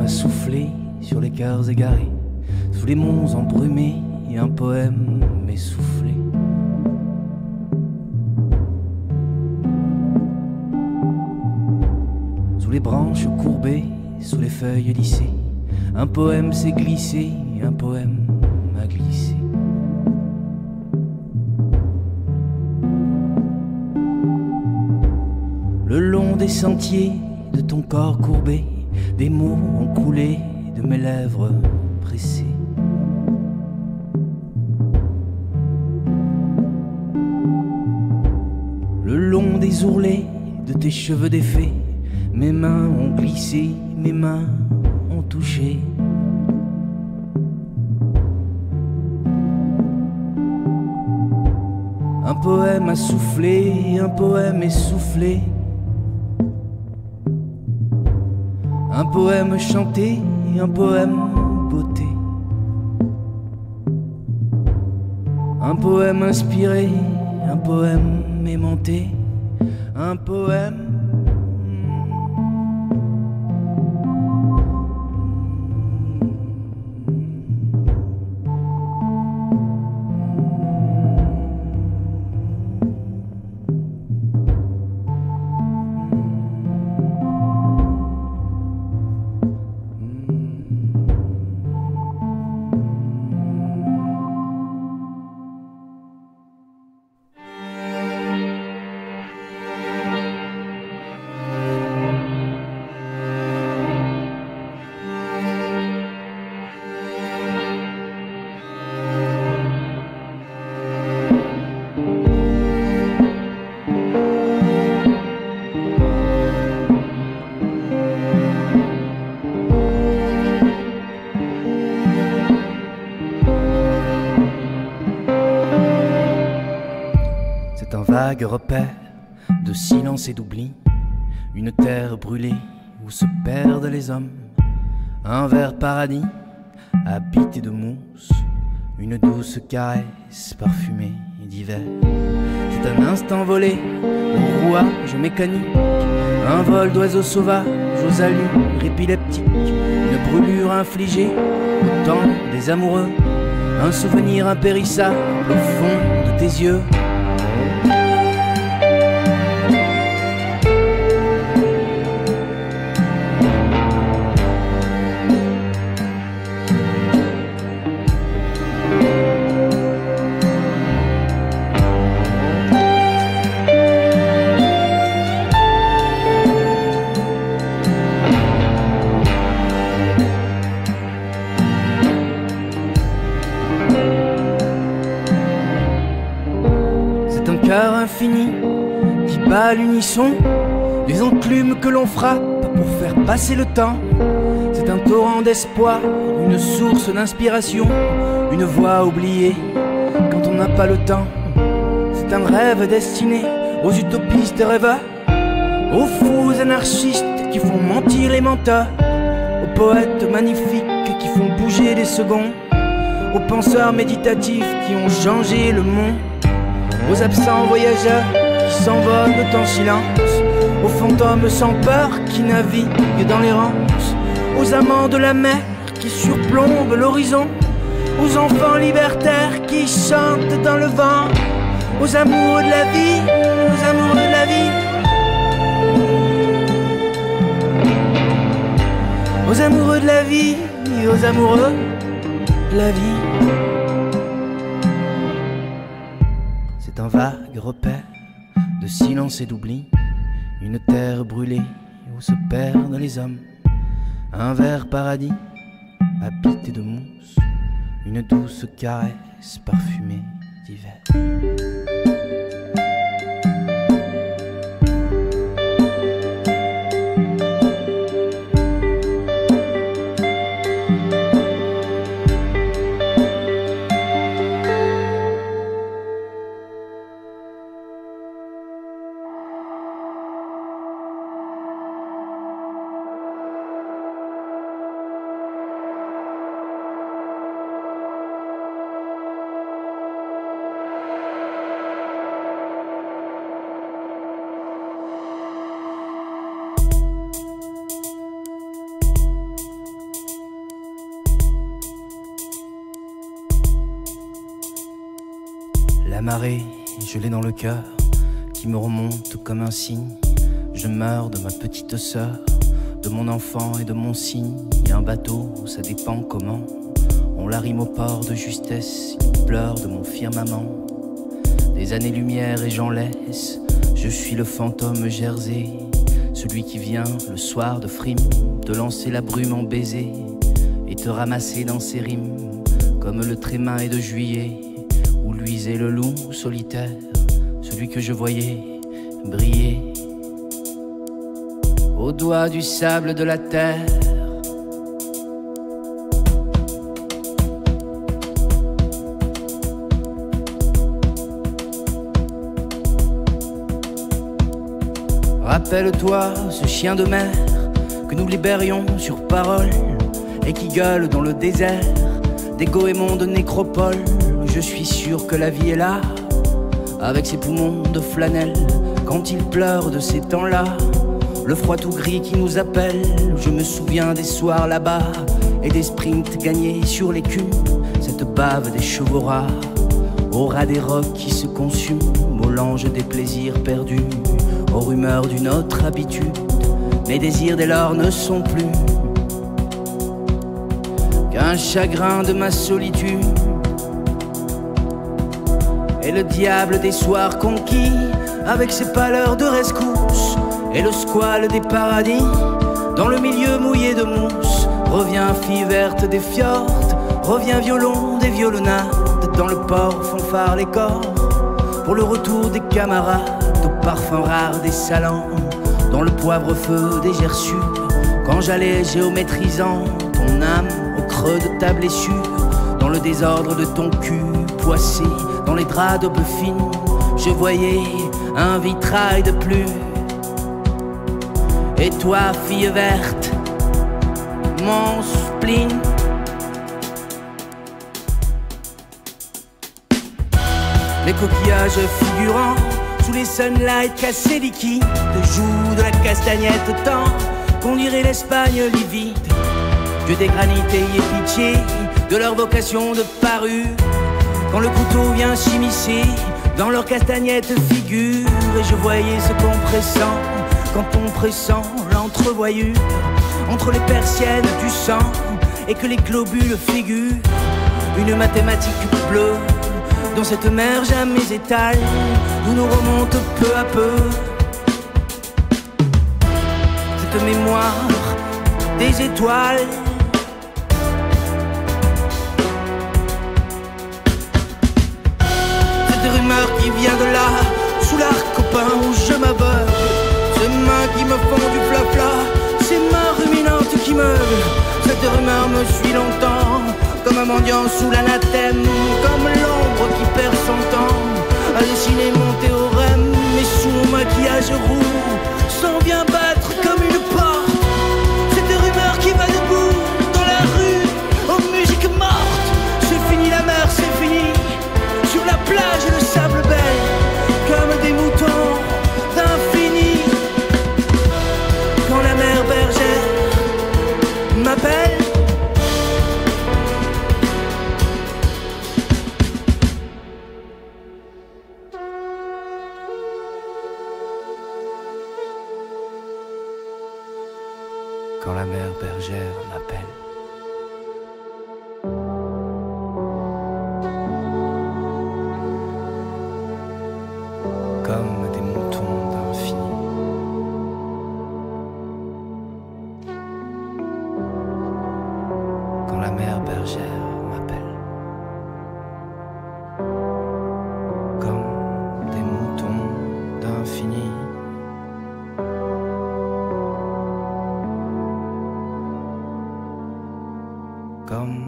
soufflé sur les cœurs égarés, sous les monts embrumés, et un poème essoufflé. Sous les branches courbées, sous les feuilles lissées, un poème s'est glissé, un poème a glissé. Le long des sentiers de ton corps courbé, des mots ont coulé de mes lèvres pressées. Le long des ourlets de tes cheveux défaits, mes mains ont glissé, mes mains ont touché. Un poème a soufflé, un poème essoufflé. Un poème chanté, un poème beauté. Un poème inspiré, un poème aimanté. Un poème. C'est un vague repère de silence et d'oubli, une terre brûlée où se perdent les hommes, un vert paradis habité de mousse, une douce caresse parfumée d'hiver. C'est un instant volé au rouage mécanique, un vol d'oiseaux sauvages aux allures épileptiques, une brûlure infligée au temps des amoureux, un souvenir impérissable au fond de tes yeux. Cœur infini qui bat à l'unisson, des enclumes que l'on frappe pour faire passer le temps. C'est un torrent d'espoir, une source d'inspiration, une voix oubliée quand on n'a pas le temps. C'est un rêve destiné aux utopistes rêveurs, aux fous anarchistes qui font mentir les menteurs, aux poètes magnifiques qui font bouger les secondes, aux penseurs méditatifs qui ont changé le monde, aux absents voyageurs qui s'envolent en silence, aux fantômes sans peur qui naviguent dans les ronces, aux amants de la mer qui surplombent l'horizon, aux enfants libertaires qui chantent dans le vent, aux amoureux de la vie, aux amoureux de la vie, aux amoureux de la vie, aux amoureux de la vie. C'est un vague repère de silence et d'oubli, une terre brûlée où se perdent les hommes, un vert paradis habité de mousse, une douce caresse parfumée d'hiver. La marée, je l'ai dans le cœur, qui me remonte comme un signe. Je meurs de ma petite sœur, de mon enfant et de mon cygne. Y a un bateau, ça dépend comment. On l'arrime au port de justesse, il pleure de mon firmament. Des années-lumière et j'en laisse, je suis le fantôme Jersey, celui qui vient le soir de frime, te lancer la brume en baiser et te ramasser dans ses rimes, comme le tréma de juillet, où luisait le loup solitaire, celui que je voyais briller au doigt du sable de la terre. Rappelle-toi ce chien de mer que nous libérions sur parole et qui gueule dans le désert des goémons de nécropole. Je suis sûr que la vie est là, avec ses poumons de flanelle, quand il pleure de ces temps-là, le froid tout gris qui nous appelle. Je me souviens des soirs là-bas et des sprints gagnés sur l'écume, cette bave des chevaux rares, au ras des rocs qui se consument, au lange des plaisirs perdus, aux rumeurs d'une autre habitude. Mes désirs dès lors ne sont plus qu'un chagrin de ma solitude, et le diable des soirs conquis, avec ses pâleurs de rescousse et le squale des paradis, dans le milieu mouillé de mousse. Revient fille verte des fjords, revient violon des violonnades, dans le port fanfare les corps, pour le retour des camarades, au parfum rare des salons, dans le poivre-feu des gerçures, quand j'allais géométrisant ton âme au creux de ta blessure, dans le désordre de ton cul poissé, dans les draps d'aube fine, je voyais un vitrail de plus. Et toi, fille verte, mon spleen. Les coquillages figurants sous les sunlights cassés liquides, jouent de la castagnette tant qu'on dirait l'Espagne livide. Dieu des granites ayez pitié de leur vocation de parure, quand le couteau vient s'immiscer dans leur castagnette figure. Et je voyais ce compressant quand on pressent l'entrevoyure entre les persiennes du sang, et que les globules figurent une mathématique bleue dans cette mer jamais étale où nous remonte peu à peu cette mémoire des étoiles. Cette rumeur qui vient de là, sous l'arc copain où je m'aveugle, ces mains qui me font du flafla, ces mains ruminantes qui meublent. Cette rumeur me suit longtemps, comme un mendiant sous l'anathème, comme l'ombre qui perd son temps à dessiner mon théorème. Mais sous mon maquillage roux s'en vient battre comme une porte cette rumeur qui va debout dans la rue aux musiques mortes. C'est fini la mer, c'est fini sur la plage et le sable belle, comme des moutons d'infini. Quand la mère bergère m'appelle, quand la mère bergère m'appelle. Comme des moutons d'infini. Quand la mère bergère m'appelle. Comme des moutons d'infini. Comme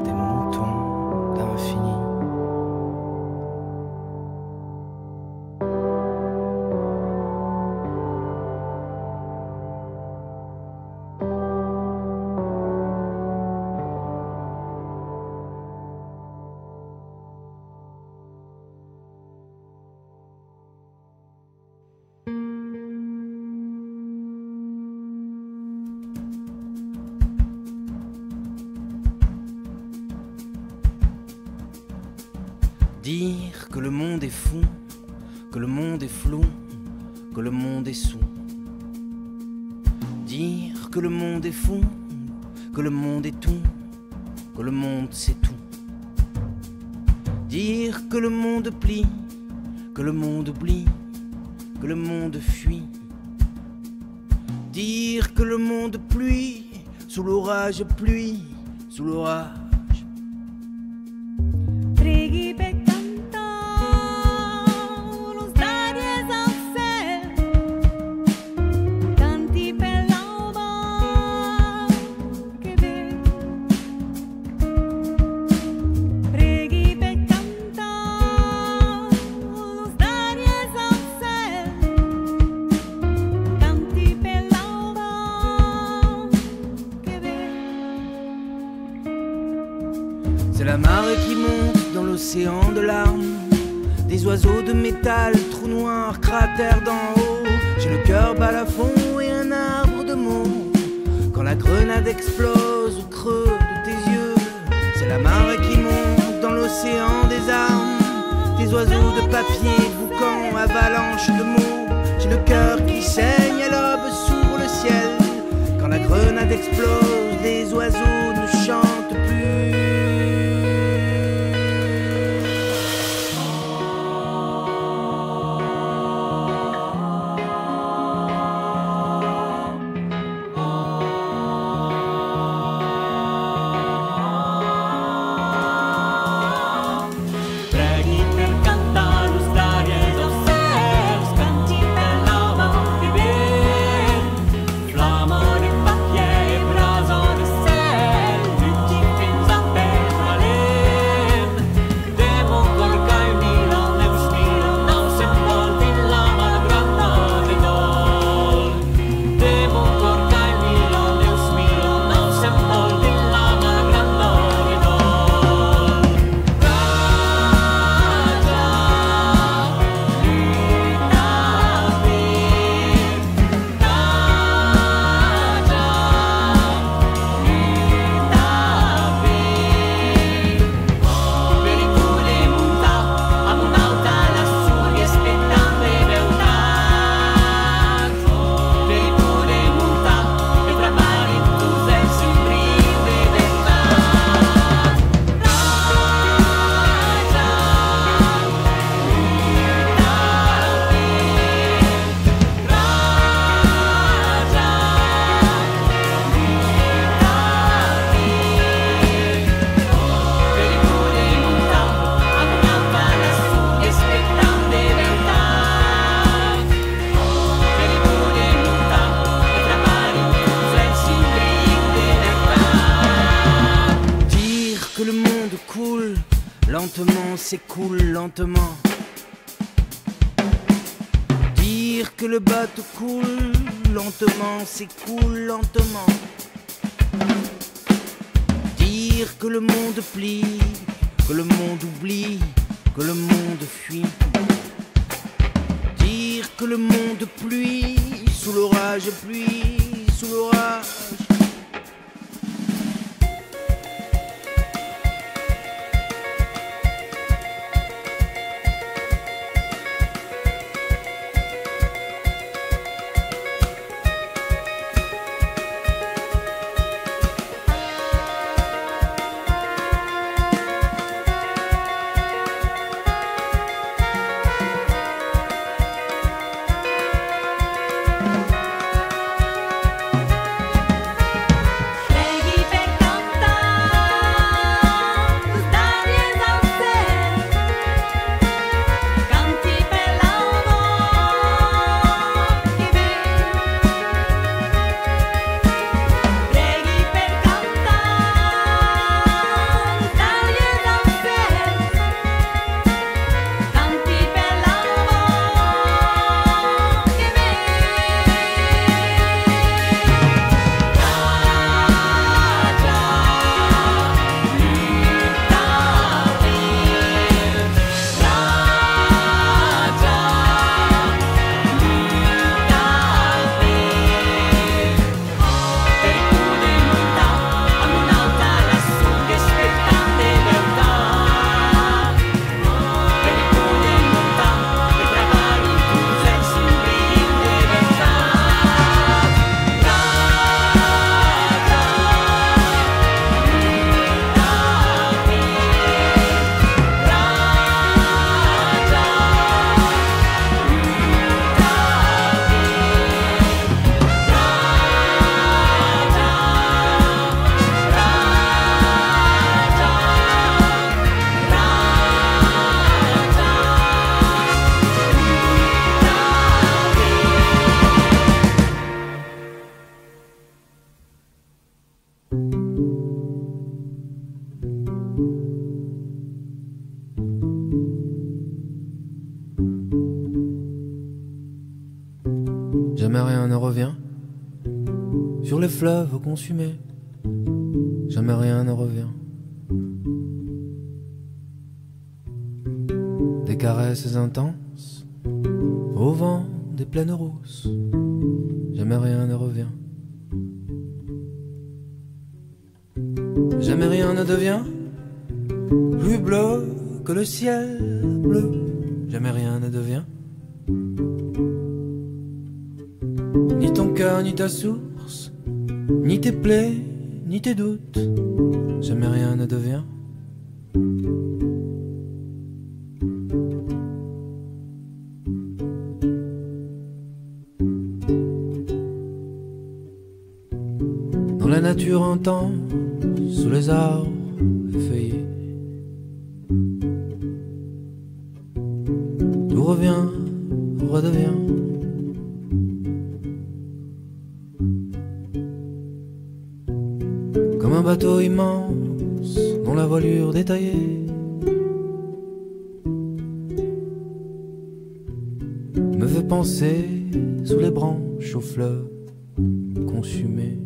des moutons d'infini. Dire que le monde est fou, que le monde est flou, que le monde est sous. Dire que le monde est fou, que le monde est tout, que le monde c'est tout. Dire que le monde plie, que le monde oublie, que le monde fuit. Dire que le monde pluie, sous l'orage pluie, sous l'orage. Preghi per cantare lo stare al cielo, canti per l'alba che vedi. Preghi per cantare lo stare al cielo, canti per l'alba che vedi. C'est la marée qui monte dans l'océan de larmes, des oiseaux de métal, trous noirs, cratères d'en haut. J'ai le cœur balafon et un arbre de mots. Quand la grenade explose au creux de tes yeux, c'est la marée qui monte dans l'océan des armes, des oiseaux de papier, boucan, avalanche de mots. J'ai le cœur qui saigne à l'aube s'ouvre le ciel. Quand la grenade explose, les oiseaux ne chantent plus. Preghi per cantare lo stare al cielo, canti per l'alba che vedi. Flamma di pacchia e braso di sel, tutti fins a terra len. Demo corca il Milan e uscire, non si può di lama la grana di dol. Demo corca il Milan e uscire, non si può di lama la grana di dol. Dire que le monde coule lentement, s'écoule lentement. Dire que le bateau coule lentement, s'écoule lentement. Dire que le monde plie, que le monde oublie, que le monde fuit. Dire que le monde pluie, sous l'orage pluie, sous l'orage. Jamais rien ne revient sur les fleuves consumés. Jamais rien ne revient. Des caresses intenses au vent des plaines rousses. Jamais rien ne revient. Jamais rien ne devient plus bleu que le ciel bleu. Jamais rien ne devient. Ni ton cœur, ni ta source, ni tes plaies, ni tes doutes. Jamais rien ne devient. Dans la nature entend, sous les arbres effeuillés, tout revient, redevient. Comme un bateau immense dont la voilure détaillée me fait penser sous les branches aux fleurs consumées.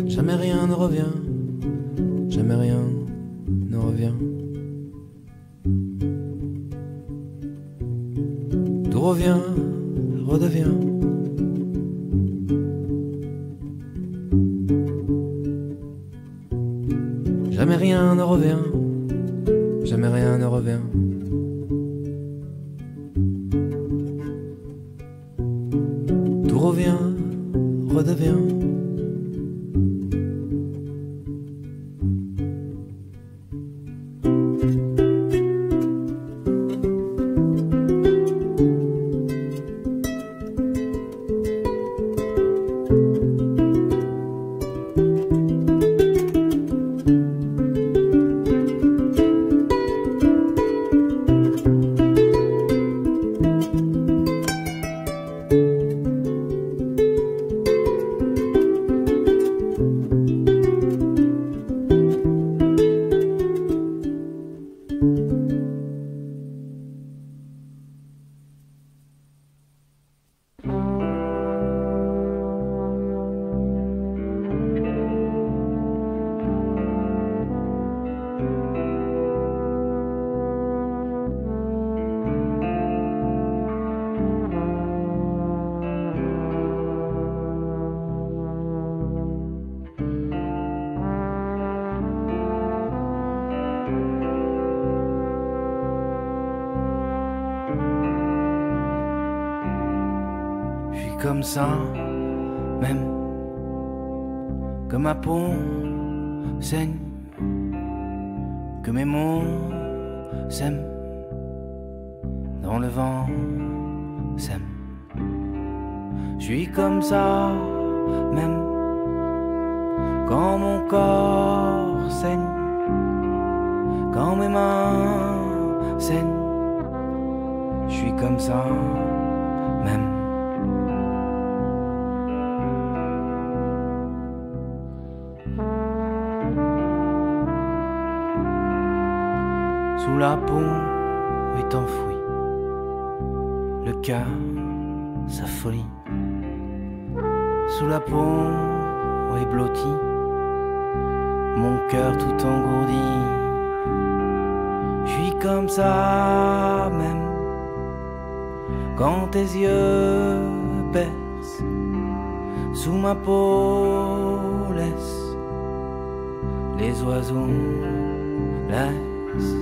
Jamais rien ne revient, jamais rien ne revient. Tout revient, redevient. Jamais rien ne revient, jamais rien ne revient. Tout revient, redevient. Comme ça, même que ma peau saigne, que mes mots s'aiment, dans le vent s'aiment. Je suis comme ça, même quand mon corps saigne, quand mes mains saignent. Je suis comme ça, même. Sous la peau est enfoui le cœur, sa folie. Sous la peau est blotti mon cœur tout engourdi. Je suis comme ça même quand tes yeux percent sous ma peau, laisse les oiseaux laissent.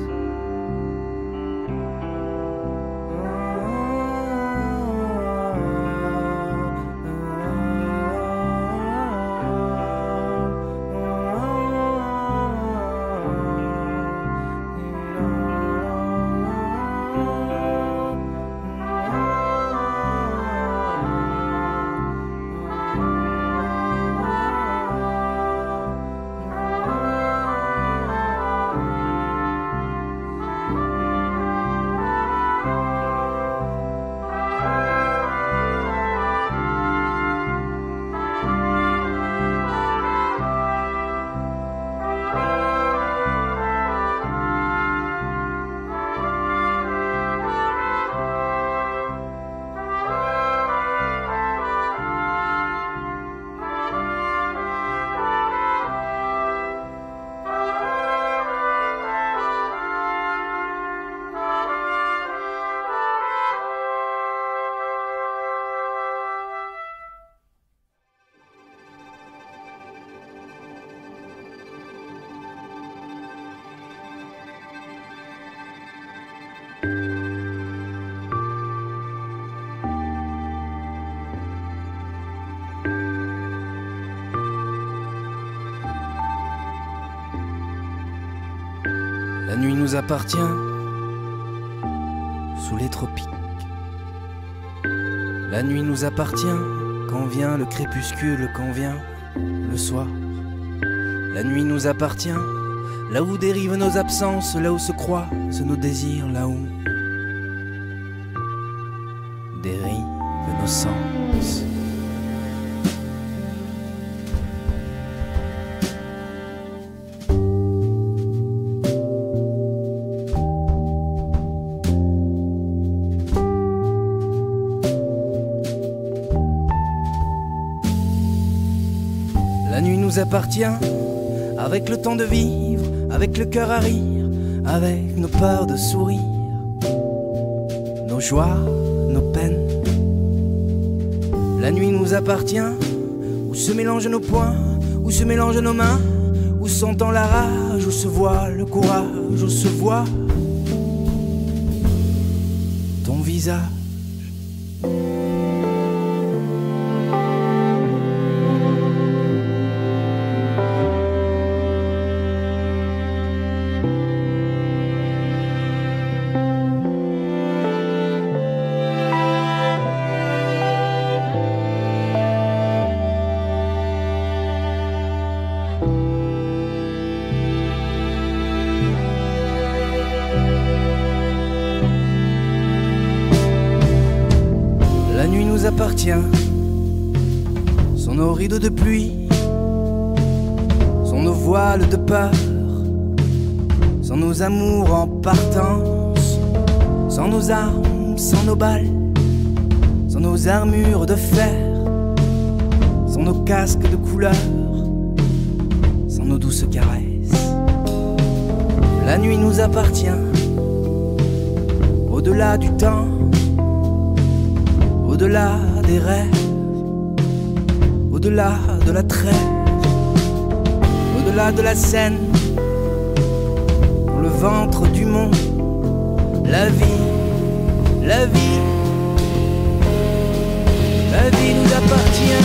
La nuit nous appartient sous les tropiques. La nuit nous appartient quand vient le crépuscule, quand vient le soir. La nuit nous appartient là où dérivent nos absences, là où se croisent nos désirs, là où dérivent nos sens. La nuit nous appartient avec le temps de vivre, avec le cœur à rire, avec nos peurs de sourire, nos joies, nos peines. La nuit nous appartient où se mélangent nos poings, où se mélangent nos mains, où s'entend la rage, où se voit le courage, où se voit ton visage. La nuit nous appartient, sont nos rideaux de pluie, sont nos voiles de peur, sont nos amours en partance, sans nos armes, sans nos balles, sans nos armures de fer, sans nos casques de couleur, sans nos douces caresses. La nuit nous appartient, au-delà du temps, au-delà des rêves, au-delà de la trêve, au-delà de la scène, dans le ventre du monde, la vie, la vie, la vie nous appartient.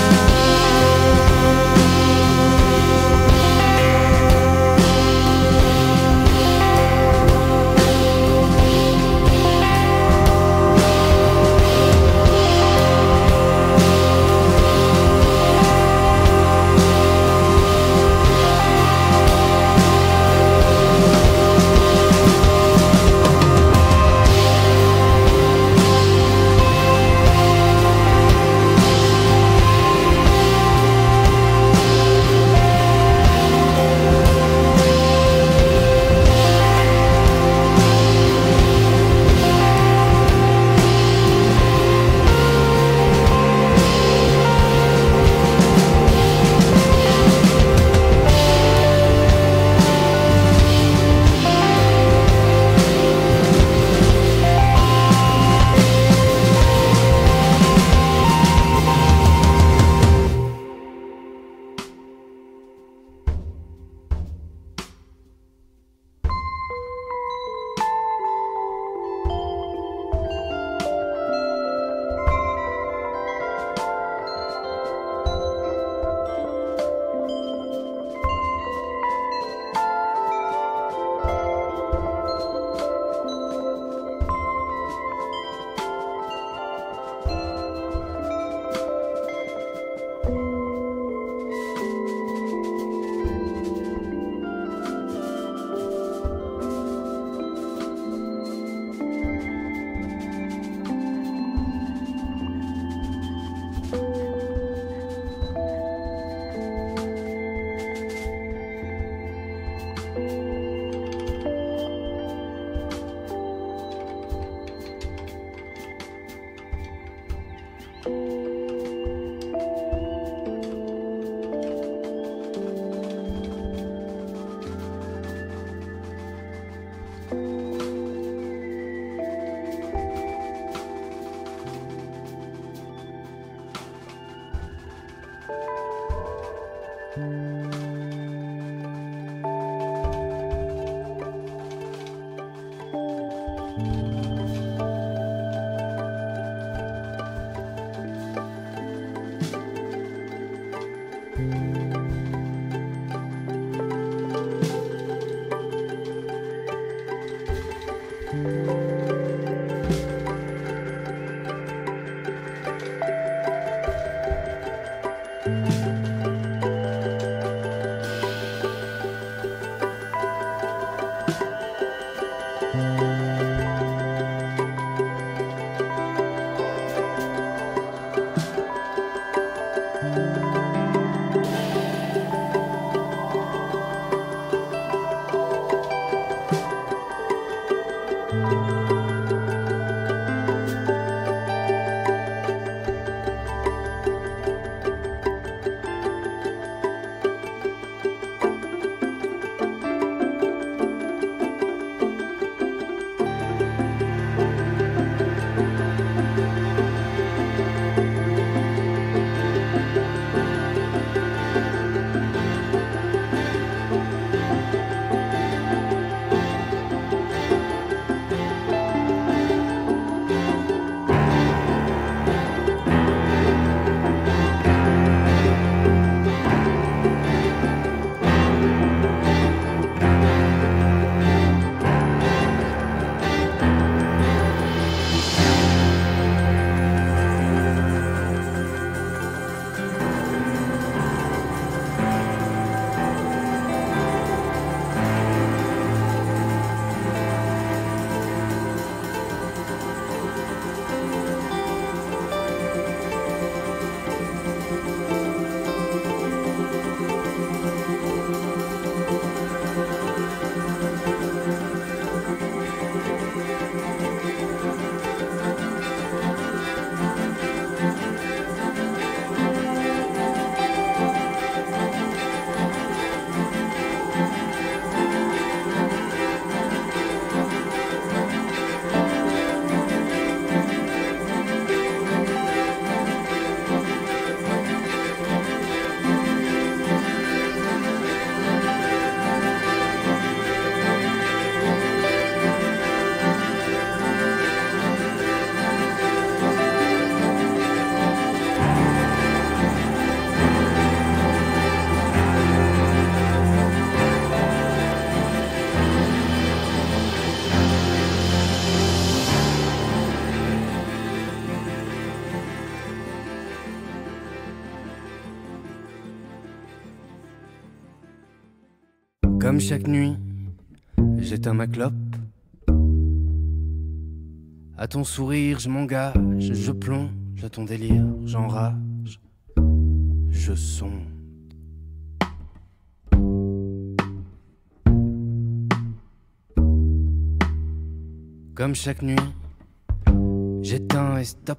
Comme chaque nuit, j'éteins ma clope. À ton sourire, je m'engage, je plonge à ton délire, j'enrage, je sonde. Comme chaque nuit, j'éteins et stop.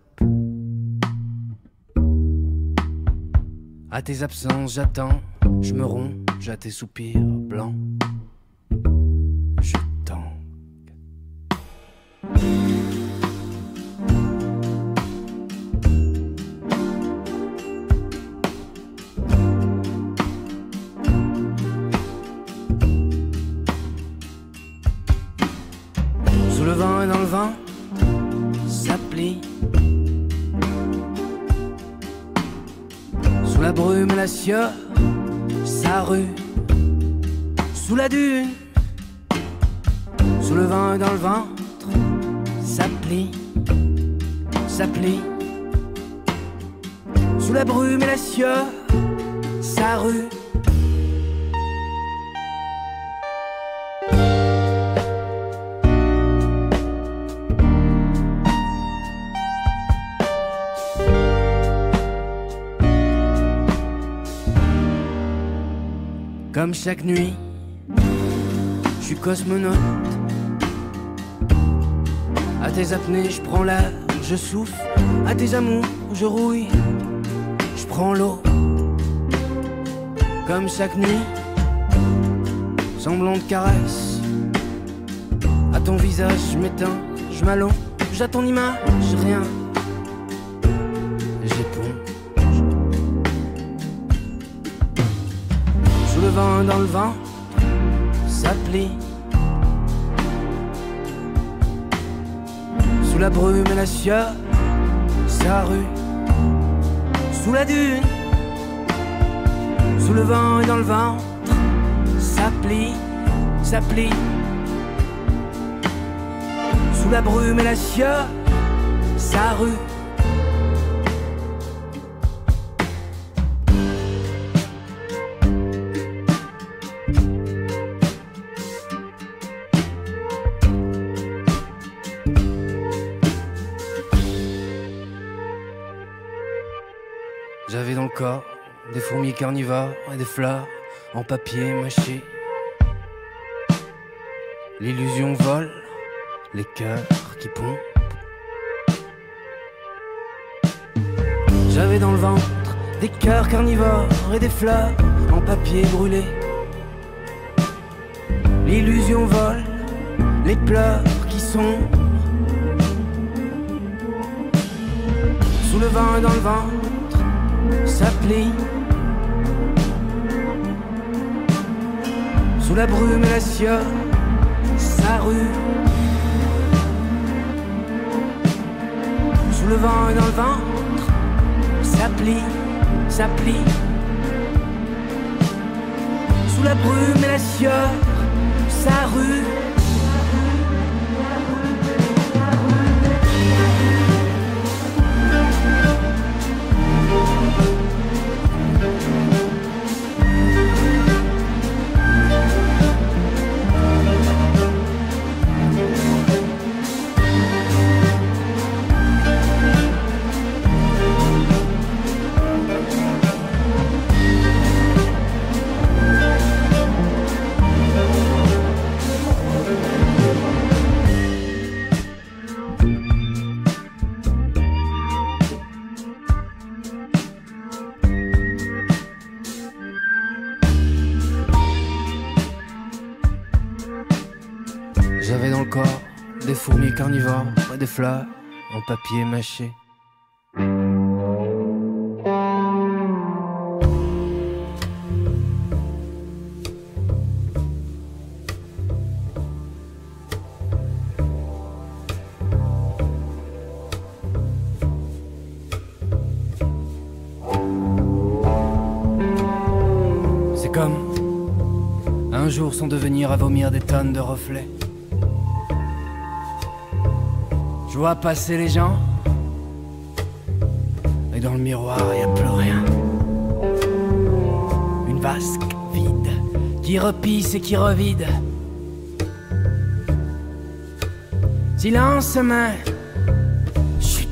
À tes absences, j'attends, je me ronge à tes soupirs blancs. Je tangue. Sous le vent et dans le vent, ça plie. Sous la brume et la sueur, ça rue. Sous la dune, sous le vent et dans le ventre, ça plie, ça plie. Sous la brume et la sueur, ça rue. Comme chaque nuit, je suis cosmonaute. À tes apnées, je prends l'air, je souffle. À tes amours, je rouille, je prends l'eau. Comme chaque nuit, semblant de caresse. À ton visage, je m'éteins, je m'allonge. À ton image, rien. J'éponge. Sous le vent, dans le vent, ça plie. Sous la brume et la sueur, ça rue. Sous la dune, sous le vent et dans le ventre, ça plie, ça plie. Sous la brume et la sueur, ça rue. J'avais dans le corps des fourmis carnivores et des fleurs en papier mâché. L'illusion vole, les cœurs qui pompent. J'avais dans le ventre des cœurs carnivores et des fleurs en papier brûlé. L'illusion vole, les pleurs qui sont sous le vent et dans le ventre. Ça plie. Sous la brume et la sueur, ça rue. Sous le vent et dans le ventre, ça plie, ça plie. Sous la brume et la sueur, ça rue. J'avais dans le corps des fourmis carnivores et des fleurs en papier mâché. C'est comme un jour sans devenir à vomir des tonnes de reflets. Je vois passer les gens, et dans le miroir, y a plus rien. Une vasque vide, qui repisse et qui revide. Silence, main. Chut.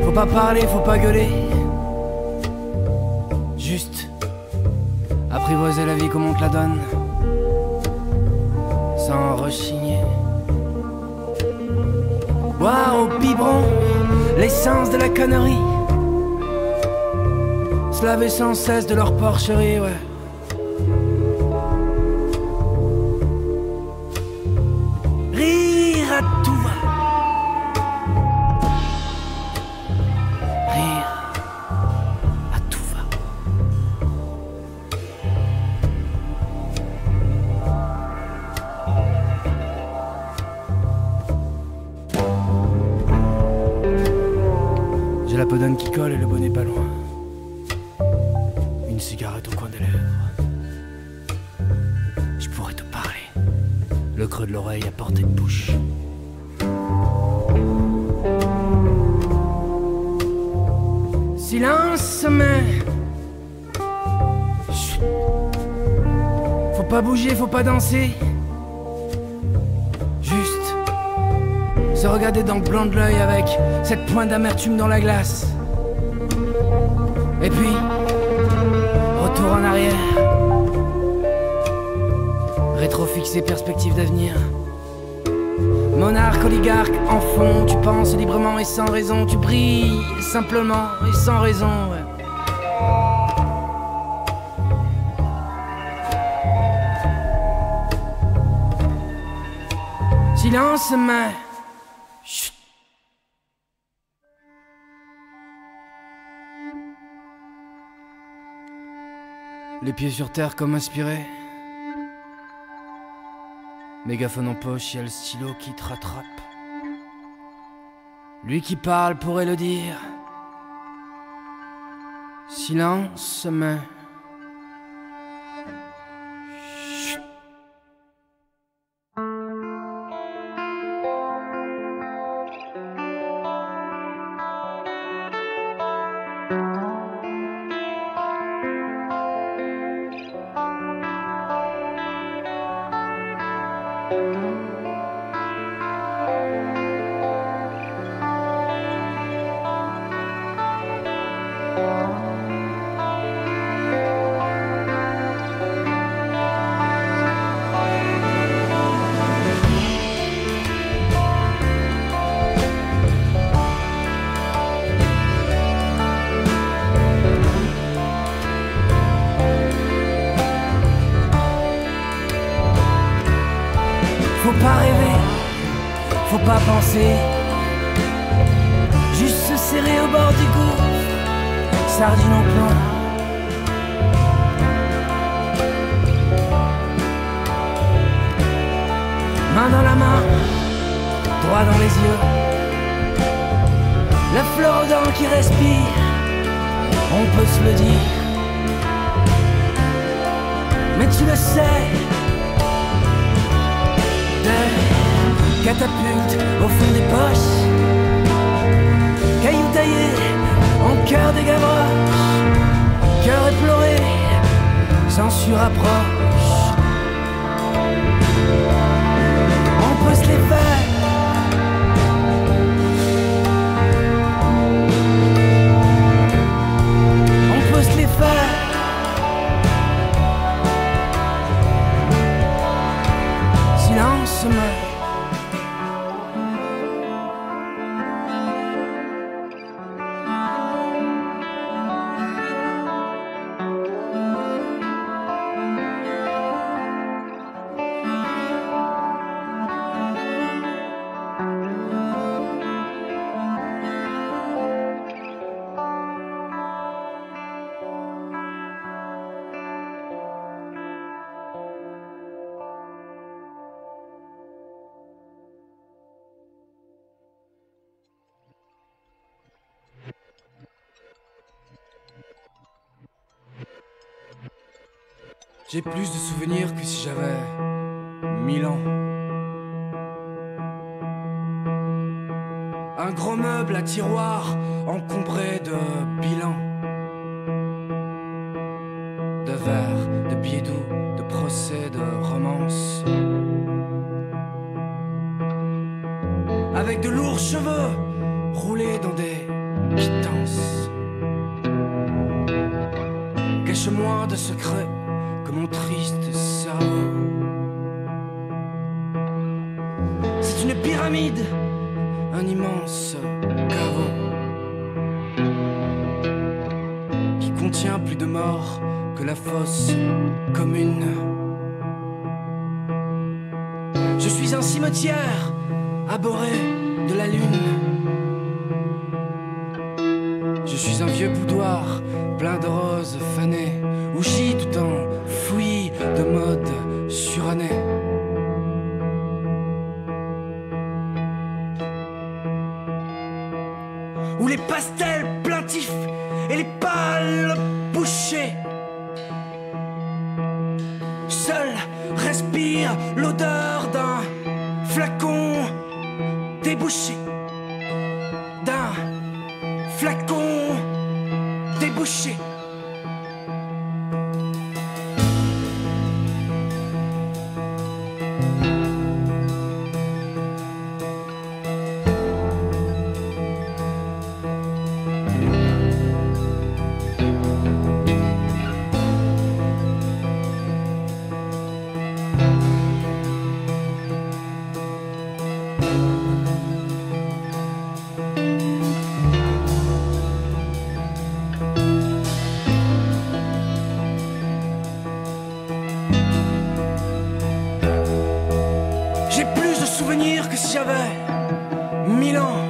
Faut pas parler, faut pas gueuler. Juste apprivoiser la vie comme on te la donne, sans rechigner. Boire au biberon l'essence de la connerie, se laver sans cesse de leur porcherie, ouais. Rire à tout va. Rire à tout va. J'ai la podone qui colle et le bonnet pas loin. Une cigarette au coin des lèvres. Je pourrais te parler, le creux de l'oreille à portée de bouche. Silence, mais chut. Faut pas bouger, faut pas danser. Juste se regarder dans le blanc de l'œil avec cette pointe d'amertume dans la glace. Et puis retour en arrière. Rétrofixé, perspective d'avenir. Monarque, oligarque, en fond, tu penses librement et sans raison. Tu brilles simplement et sans raison, ouais. Silence, mais chut. Les pieds sur terre comme inspirés. Mégaphone en poche, y'a le stylo qui te rattrape. Lui qui parle pourrait le dire. Silence, mais chut. Faut pas rêver, faut pas penser, juste se serrer au bord du gouffre, sardine au plomb. Main dans la main, droit dans les yeux, la fleur aux dents qui respire, on peut se le dire. Mais tu le sais, des catapultes au fond des poches, cailloux taillés en cœur des Gavroches, cœur éploré, censure approche. On peut se les faire. On peut se les faire. Silence, mais j'ai plus de souvenirs que si j'avais 1000 ans. Un gros meuble à tiroir encombré de bilans. courts cheveux roulés dans des quittances. Cache-moi de secrets que mon triste cerveau. C'est une pyramide, un immense caveau qui contient plus de morts que la fosse commune. Je suis un cimetière abhorré de la lune. Je suis un vieux boudoir plein de roses fanées où gît tout en fouillis de mode surannée. Où les pastels plaintifs et les pâles bouchées seuls respirent l'odeur d'un flacon débouché, d'un flacon débouché. J'ai plus de souvenirs que si j'avais 1000 ans.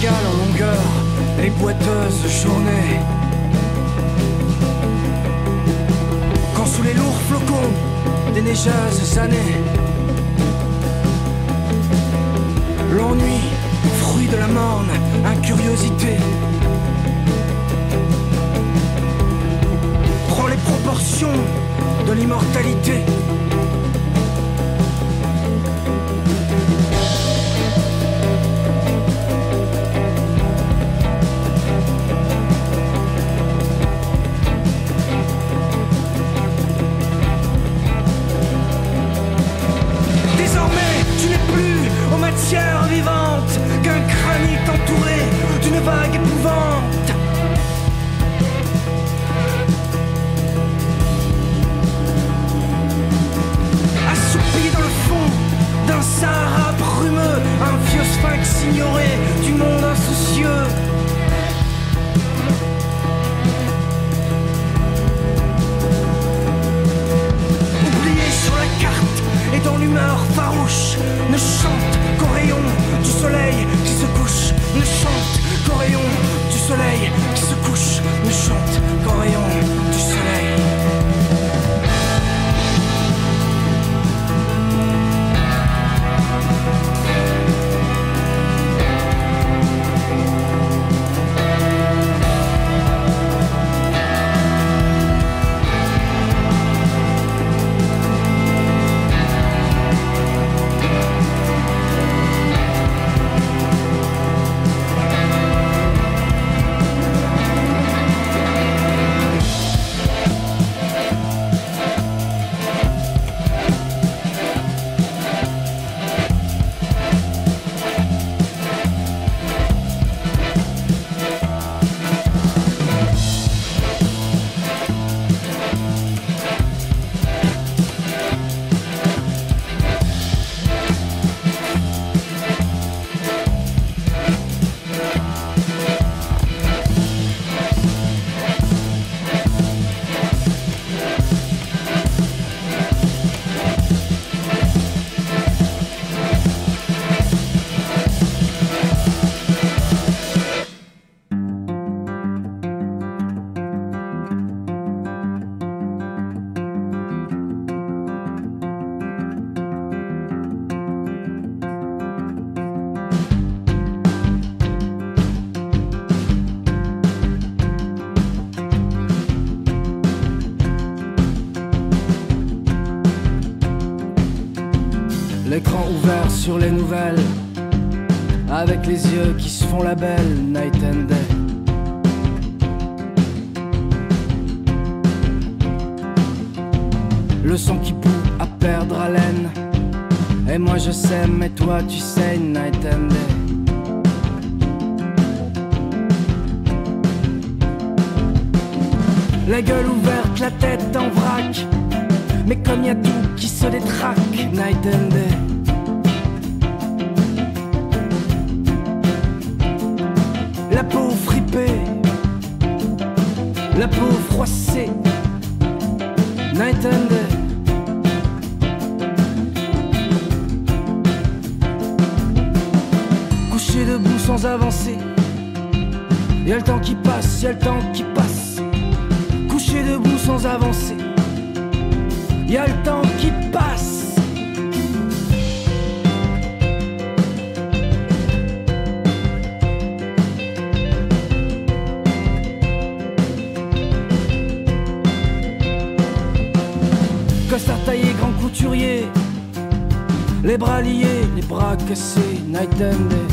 En longueur, les boiteuses journées. Quand sous les lourds flocons des neigeuses années, l'ennui, fruit de la morne incuriosité, prend les proportions de l'immortalité. Matière vivante qu'un granit entouré d'une vague épouvante. L'écran ouvert sur les nouvelles, avec les yeux qui se font la belle, night and day. Le son qui poue à perdre haleine, et moi je sais, mais toi tu sais, night and day. La gueule ouverte, la tête en vrac, mais comme y a tout qui se détraque, night and day. La peau fripée, la peau froissée, night and day. Couché debout sans avancer, y'a le temps qui passe, y'a le temps qui passe. Couché debout sans avancer, y'a le temps qui passe. Costard taillé, grand couturier, les bras liés, les bras cassés, night and day.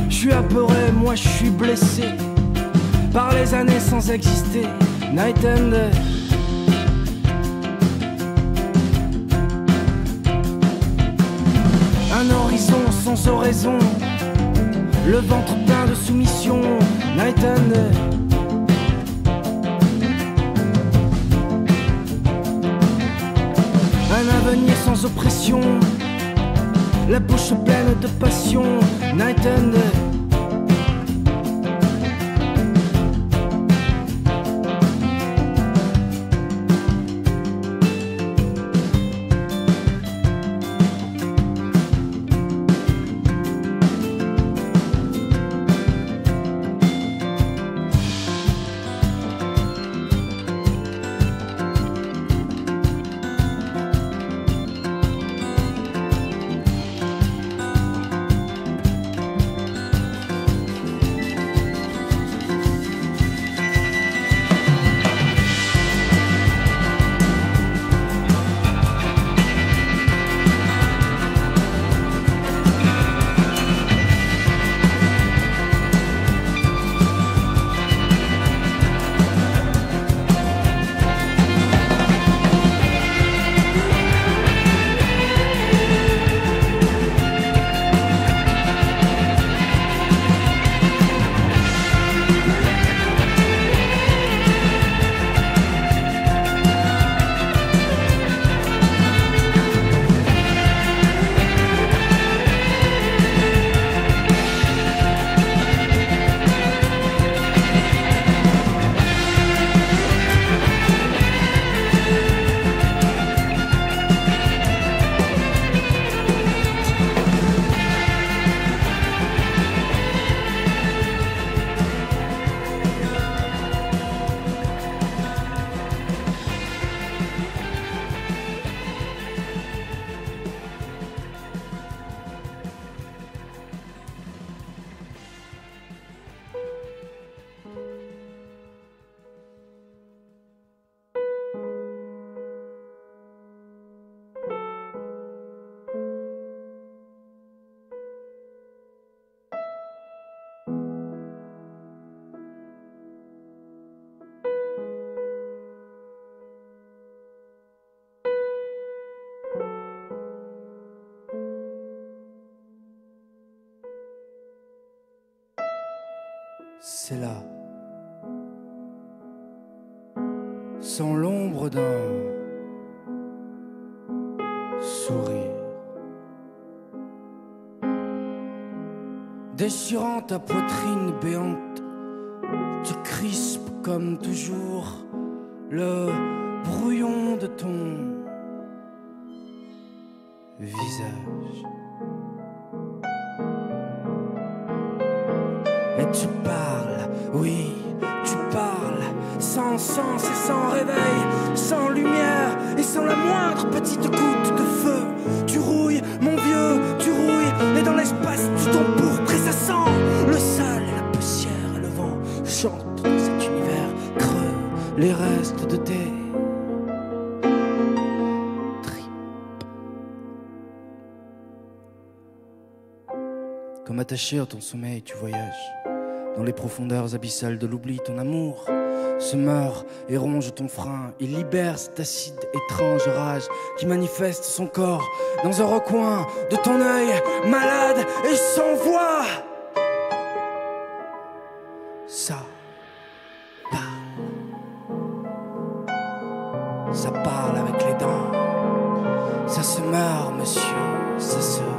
Je suis apeuré, moi je suis blessé par les années sans exister, night and day. Un horizon sans oraison, le ventre plein de soumission, night and day. Un avenir sans oppression, la bouche pleine de passion, night and day. C'est là, sans l'ombre d'un sourire, déchirant ta poitrine béante, tu crispes comme toujours le brouillon de ton visage. Et tu parles, oui, tu parles, sans sens et sans réveil, sans lumière et sans la moindre petite goutte de feu. Tu rouilles, mon vieux, tu rouilles, et dans l'espace tu t'empourpres et ça sent le sale et la poussière et le vent chantent dans cet univers creux les restes de tes Comme attaché à ton sommeil, tu voyages dans les profondeurs abyssales de l'oubli. Ton amour se meurt et ronge ton frein. Il libère cet acide étrange rage qui manifeste son corps dans un recoin de ton œil malade et sans voix. Ça parle avec les dents. Ça se meurt, monsieur, ça se meurt.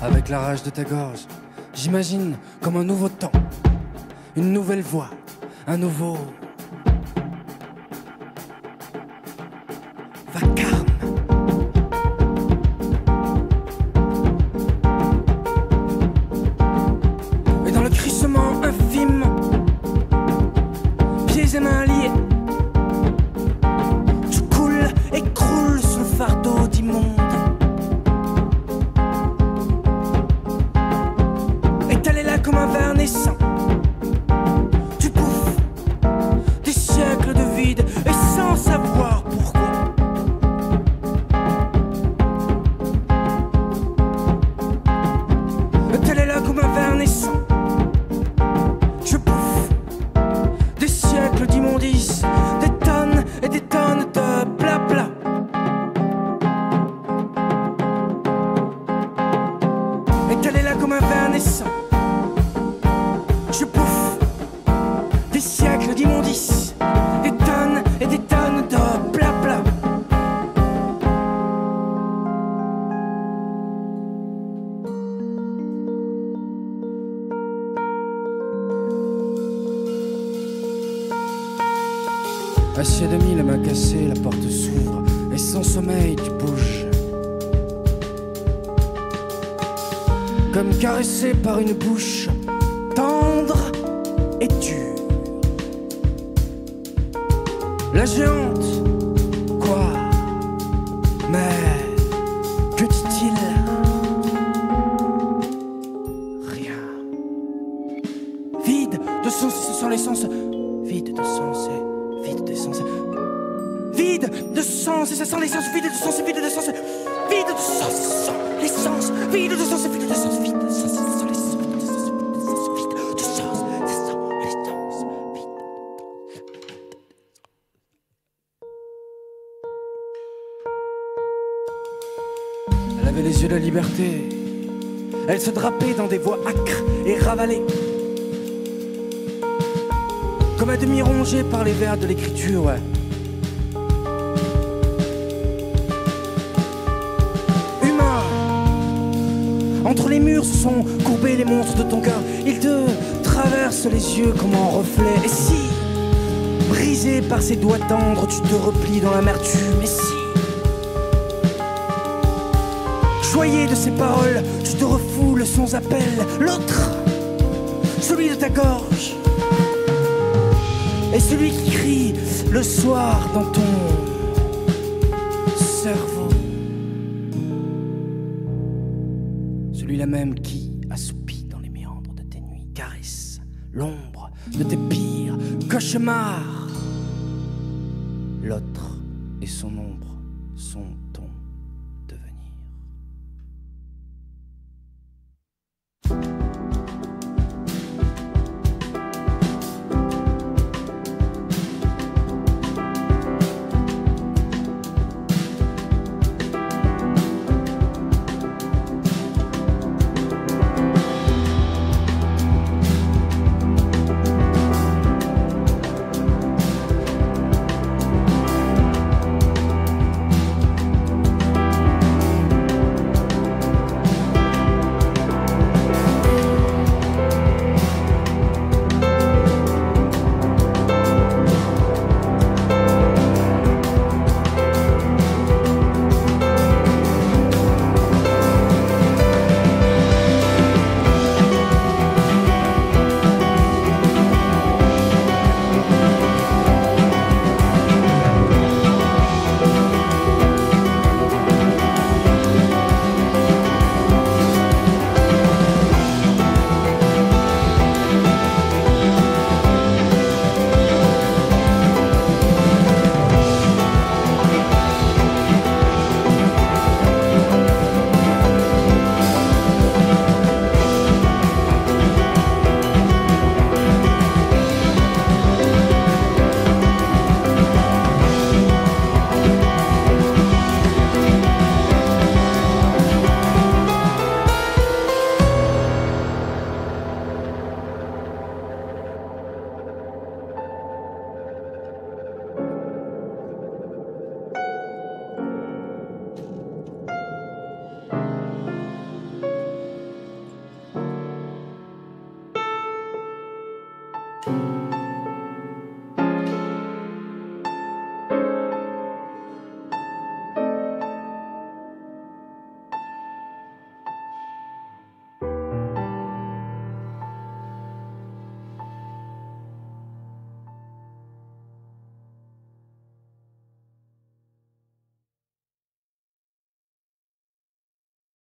Avec la rage de ta gorge, j'imagine comme un nouveau temps, une nouvelle voix, un nouveau vacarme. Et dans le crissement infime, pieds et mains liés, tu coules et croules sous le fardeau d'immonde. Comme un ver naissant, tu bouffes des siècles de vide et sans savoir pourquoi. Tel est là comme un ver naissant, je bouffe des siècles d'immondices, des tonnes et des tonnes de blabla. Et tel est là comme un ver naissant, je bouffe des siècles d'immondices, des tonnes et des tonnes de blabla. Assis à demi, la main cassée, la porte s'ouvre et sans sommeil tu bouges. Comme caressé par une bouche tendre et dure. La géante, quoi? Mais que dit-il? Rien. Vide de sens, ce sont les sens. Vide de sens et vide de sens. Vide de sens et ça sent les sens. Vide de sens et vide de sens. Vide de sens, ce sont les sens. Vide de sens et vide de sens. Vide de sens, ce sont les sens. Elle avait les yeux de la liberté. Elle se drapait dans des voix âcres et ravalées, comme à demi rongée par les vers de l'écriture, ouais. Humain, entre les murs se sont courbés les monstres de ton cœur. Ils te traversent les yeux comme en reflet. Et si, brisé par ses doigts tendres, tu te replies dans l'amertume? Et si, choyé de ses paroles, tu te refoules sans appel. L'autre, celui de ta gorge, et celui qui crie le soir dans ton cerveau. Celui-là même qui assoupit dans les méandres de tes nuits, caresse l'ombre de tes pires cauchemars. L'autre et son ombre sont